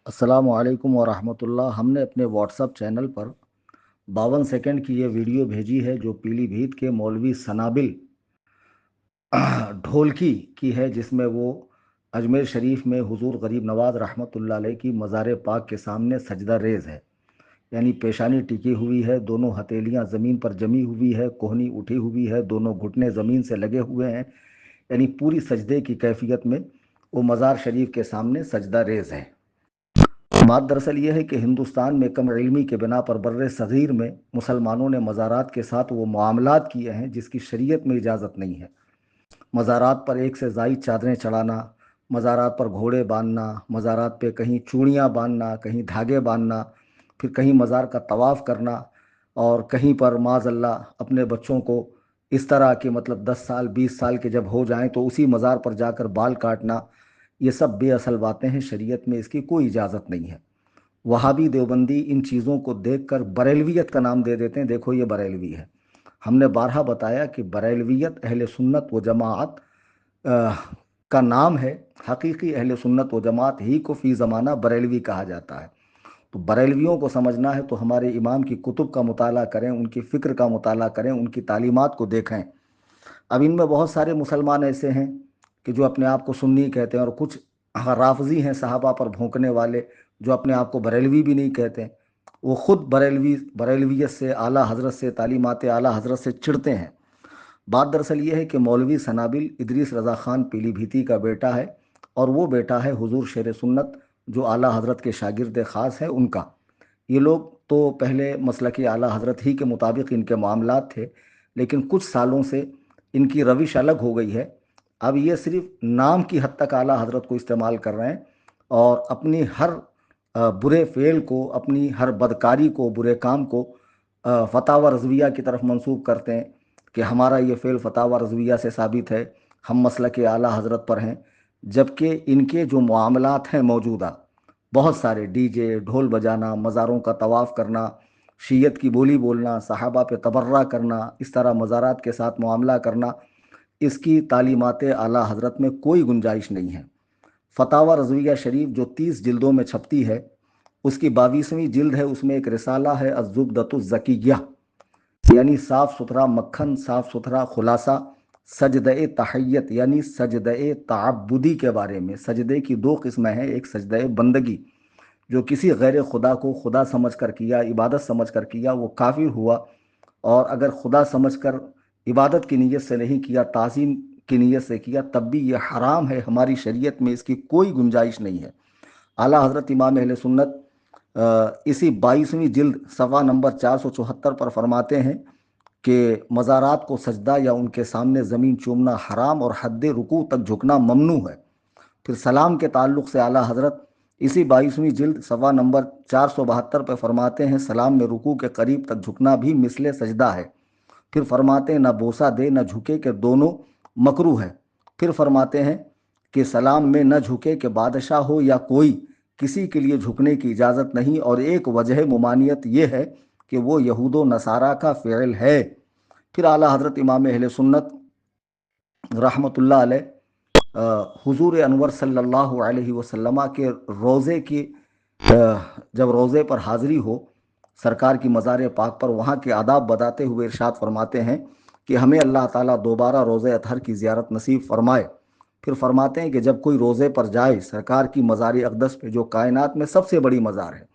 अस्सलामु अलैकुम वरहमतुल्लाह। हमने अपने व्हाट्सएप चैनल पर 52 सेकंड की ये वीडियो भेजी है जो पीलीभीत के मौलवी सनाबिल ढोलकी की है, जिसमें वो अजमेर शरीफ में हुजूर गरीब नवाज रहमतुल्लाह अलैह की मज़ार पाक के सामने सजदा रेज़ है, यानी पेशानी टिकी हुई है, दोनों हथेलियां ज़मीन पर जमी हुई है, कोहनी उठी हुई है, दोनों घुटने ज़मीन से लगे हुए हैं, यानी पूरी सजदे की कैफियत में वो मज़ार शरीफ के सामने सजदा रेज़ है। बात दरअसल ये है कि हिंदुस्तान में कम इल्मी के बिना पर बर्रे सग़ीर में मुसलमानों ने मज़ारात के साथ वो मामलात किए हैं जिसकी शरीयत में इजाज़त नहीं है। मज़ारात पर एक से ज़ायद चादरें चढ़ाना, मज़ारात पर घोड़े बांधना, मज़ारात पे कहीं चूड़ियाँ बांधना, कहीं धागे बांधना, फिर कहीं मज़ार का तवाफ़ करना, और कहीं पर माज़अल्लाह अपने बच्चों को इस तरह के मतलब 10 साल 20 साल के जब हो जाएं तो उसी मज़ार पर जाकर बाल काटना, ये सब बेअसल बातें हैं। शरीयत में इसकी कोई इजाज़त नहीं है। वहाबी देवबंदी इन चीज़ों को देखकर बरेलवियत का नाम दे देते हैं, देखो ये बरेलवी है। हमने बारहा बताया कि बरेलवियत अहले सुन्नत व जमात का नाम है। हकीकी अहले सुन्नत व जमात ही को फ़ी ज़माना बरेलवी कहा जाता है। तो बरेलवियों को समझना है तो हमारे इमाम की कुतुब का मुताला करें, उनकी फ़िक्र का मुताला करें, उनकी तालीमात को देखें। अब इनमें बहुत सारे मुसलमान ऐसे हैं कि जो अपने आप को सुन्नी कहते हैं, और कुछ राफजी हैं सहाबा पर भोंकने वाले जो अपने आप को बरेलवी भी नहीं कहते। वो ख़ुद बरेलवियत से, आला हज़रत से, तालीमात आला हज़रत से चिढ़ते हैं। बात दरअसल ये है कि मौलवी सनाबिल इदरीस रज़ा ख़ान पीलीभीती का बेटा है, और वो बेटा है हुजूर शेर सुन्नत जो आला हज़रत के शागिर्द ख़ास है उनका। ये लोग तो पहले मसलक आला हज़रत ही के मुताबिक इनके मामलात थे, लेकिन कुछ सालों से इनकी रविश अलग हो गई है। अब ये सिर्फ नाम की हद तक आला हज़रत को इस्तेमाल कर रहे हैं, और अपनी हर बुरे फ़ेल को, अपनी हर बदकारी को, बुरे काम को फ़तावा रज़विया की तरफ मंसूब करते हैं कि हमारा ये फ़ेल फ़तावा रज़विया से साबित है, हम मसलक आला हज़रत पर हैं। जबकि इनके जो मामलात हैं मौजूदा, बहुत सारे डीजे, ढोल बजाना, मज़ारों का तवाफ़ करना, शीयत की बोली बोलना, सहाबा पे तबर्रा करना, इस तरह मज़ारात के साथ मुआमला करना, इसकी तालीमात आला हज़रत में कोई गुंजाइश नहीं है। फ़तावा रज़विया शरीफ जो 30 जिल्दों में छपती है, उसकी 22वीं जिल्द है, उसमें एक रिसाला है अज़्ज़ुब्दतुज़्ज़किय्या, यानी साफ़ सुथरा मक्खन, साफ़ सुथरा खुलासा सजदे तहय्यत यानी सजदे तअब्बुदी के बारे में। सजदे की दो किस्में हैं, एक सजदे बंदगी जो किसी गैर खुदा को खुदा समझकर किया, इबादत समझकर किया, वो काफिर हुआ। और अगर खुदा समझकर इबादत की नीयत से नहीं किया, ताज़ीम की नीयत से किया, तब भी ये हराम है। हमारी शरीयत में इसकी कोई गुंजाइश नहीं है। आला हज़रत इमाम अहले सुन्नत इसी 22वीं जिल्द सफ़ा नंबर 474 पर फरमाते हैं कि मज़ारात को सजदा या उनके सामने ज़मीन चूमना हराम और हद रुकू तक झुकना ममनू है। फिर सलाम के ताल्लुक़ से आला हज़रत इसी 22वीं जिल्द सफ़ा नंबर 472 पर फरमाते हैं, सलाम में रुकू के करीब तक झुकना भी मिसले सजदा है। फिर फरमाते हैं, न बोसा दे न झुके के दोनों मकरू है। फिर फरमाते हैं कि सलाम में न झुके कि बादशाह हो या कोई, किसी के लिए झुकने की इजाज़त नहीं, और एक वजह मुमानियत ये है कि वो यहूद व नसारा का फ़िल है। फिर आला हज़रत इमाम अहले सुन्नत रहमतुल्लाह अलैह हुजूर अनवर सल्लल्लाहु अलैहि वसल्लम के रोज़े की जब रोज़े पर हाज़िरी हो सरकार की मज़ार पाक पर, वहाँ के आदाब बताते हुए इरशाद फरमाते हैं कि हमें अल्लाह ताला दोबारा रोज़े अतहर की ज़ियारत नसीब फरमाए। फिर फरमाते हैं कि जब कोई रोज़े पर जाए सरकार की मज़ार अक़दस पे, जो कायनात में सबसे बड़ी मज़ार है,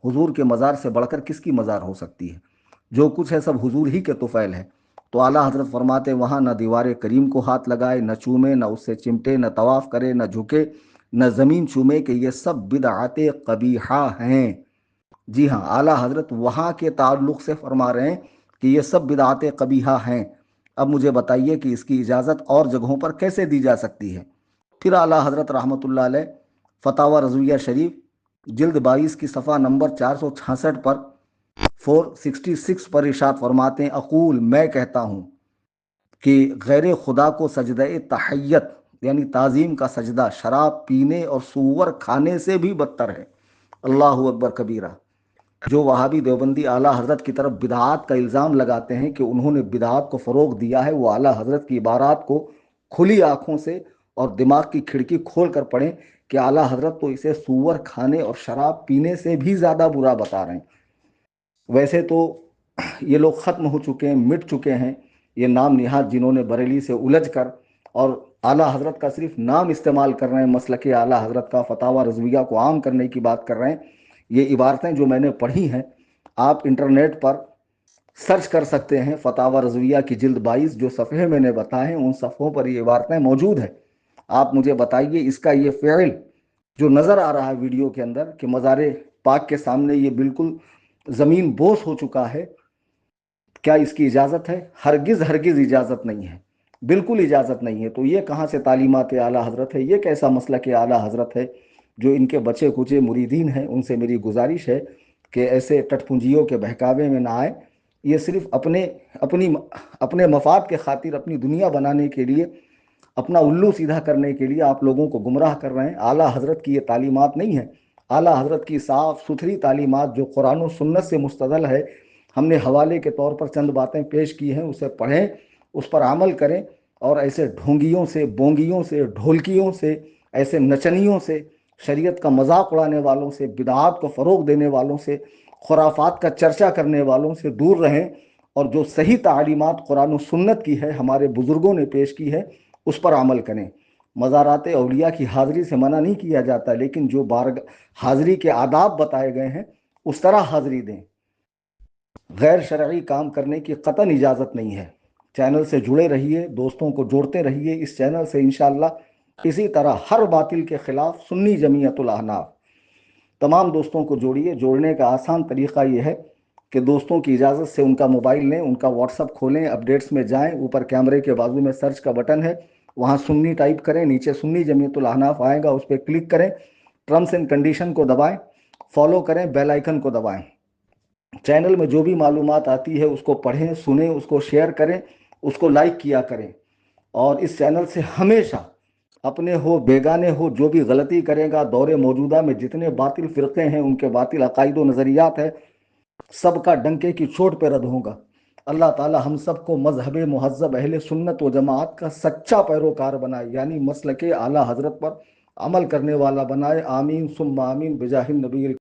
हुजूर के मज़ार से बढ़कर किसकी मज़ार हो सकती है, जो कुछ है सब हुजूर ही के तुफ़ैल है। तो आला हज़रत फरमाते वहाँ न दीवार करीम को हाथ लगाए, न चूमे, न उससे चिमटे, न तवाफ़ करे, न झुके, न ज़मीन चूमे, कि ये सब बिदअत क़बीहा हैं। जी हाँ, आला हज़रत वहाँ के ताल्लुक़ से फरमा रहे हैं कि ये सब बिदअत क़बीहा हैं। अब मुझे बताइए कि इसकी इजाज़त और जगहों पर कैसे दी जा सकती है। फिर आला हज़रत रहमतुल्लाह अलैह फ़तावा रज़विया शरीफ जिल्द 22 की सफ़ा नंबर 466 पर 466 पर इरशाद फरमाते हैं, अक़ूल मैं कहता हूँ कि गैर खुदा को सजदे तहय्यत यानी ताज़ीम का सजदा शराब पीने और सूअर खाने से भी बदतर है। अल्लाहु अकबर कबीरा। जो वहाबी देवबंदी आला हज़रत की तरफ बिदआत का इल्ज़ाम लगाते हैं कि उन्होंने बिदआत को फ़रोग़ दिया है, वो आला हज़रत की इबारात को खुली आँखों से और दिमाग की खिड़की खोल कर पढ़ें کہ اعلیٰ حضرت تو اسے سور کھانے اور شراب پینے سے بھی زیادہ برا بتا رہے ہیں۔ ویسے تو یہ لوگ ختم ہو چکے ہیں، مٹ چکے ہیں، یہ نام نہاد جنہوں نے بریلی سے الجھ کر اور اعلیٰ حضرت کا صرف نام استعمال کر رہے ہیں، مسلک اعلیٰ حضرت کا فتاوی رضویہ کو عام کرنے کی بات کر رہے ہیں۔ یہ عبارتیں جو میں نے پڑھی ہیں، آپ انٹرنیٹ پر سرچ کر سکتے ہیں، فتاوی رضویہ کی جلد 22 جو صفحے میں نے بتائے ہیں ان صفحوں پر یہ عبارتیں موجود ہیں۔ آپ مجھے بتائیے اس کا یہ فعل جو نظر آ رہا ہے ویڈیو کے اندر کہ مزار پاک کے سامنے یہ بالکل زمین بوس ہو چکا ہے، کیا اس کی اجازت ہے؟ ہرگز ہرگز اجازت نہیں ہے، بالکل اجازت نہیں ہے۔ تو یہ کہاں سے تعلیمات اعلیٰ حضرت ہے؟ یہ کیسا مسلک اعلیٰ حضرت ہے؟ جو ان کے بچے کچے مریدین ہیں ان سے میری گزارش ہے کہ ایسے ٹٹ پونجیوں کے بہکاوے میں نہ آئے۔ یہ صرف اپنے مفاد کے خاطر، اپنی دنیا بنانے کے لیے، اپنا الو سیدھا کرنے کے لیے آپ لوگوں کو گمراہ کر رہے ہیں۔ اعلیٰ حضرت کی یہ تعلیمات نہیں ہے۔ اعلیٰ حضرت کی صاف ستھری تعلیمات جو قرآن و سنت سے مستدل ہے، ہم نے حوالے کے طور پر چند باتیں پیش کی ہیں، اسے پڑھیں، اس پر عمل کریں، اور ایسے ڈھونگیوں سے، بونگیوں سے، ڈھولکیوں سے، ایسے نچنیوں سے، شریعت کا مذاق اڑانے والوں سے، بدعات کو فروغ دینے والوں سے، خرافات کا چرچا کرنے والوں سے دور رہیں، اور جو صحیح تعلیمات قرآن و سنت کی ہے، ہمارے بزرگوں نے پیش کی ہے، اس پر عمل کریں۔ مزارات اولیاء کی حاضری سے منع نہیں کیا جاتا، لیکن جو حاضری کے آداب بتائے گئے ہیں اس طرح حاضری دیں۔ غیر شرعی کام کرنے کی قطعاً اجازت نہیں ہے۔ چینل سے جڑے رہیے، دوستوں کو جوڑتے رہیے اس چینل سے انشاءاللہ۔ اسی طرح ہر باطل کے خلاف سنی جمعیت الاحناف تمام دوستوں کو جوڑیے۔ جوڑنے کا آسان طریقہ یہ ہے کہ دوستوں کی اجازت سے ان کا موبائل لیں، ان کا واٹس اپ کھولیں، اپڈیٹس میں جائیں، اوپر کیمرے کے بازو میں سرچ کا بٹن ہے، وہاں سنی ٹائپ کریں، نیچے سنی جمعیت الاحناف آئے گا، اس پہ کلک کریں، ٹرمز اینڈ کنڈیشن کو دبائیں، فالو کریں، بیل آئیکن کو دبائیں۔ چینل میں جو بھی معلومات آتی ہے اس کو پڑھیں، سنیں، اس کو شیئر کریں، اس کو لائک کیا کریں، اور اس چینل سے ہمیشہ اپنے ہو بیگانے ہو جو بھی غلطی کرے گا، دور موجودہ میں جتنے باطل فرقے ہیں ان کے باطل عقائد و نظریات ہیں، سب کا ڈنکے کی چوٹ پہ رد ہوگا۔ اللہ تعالی ہم سب کو مذہب مہذب اہل سنت و جماعت کا سچا پیروکار بنائے، یعنی مسلک اعلیٰ حضرت پر عمل کرنے والا بنائے۔ آمین ثم آمین بجاہ النبی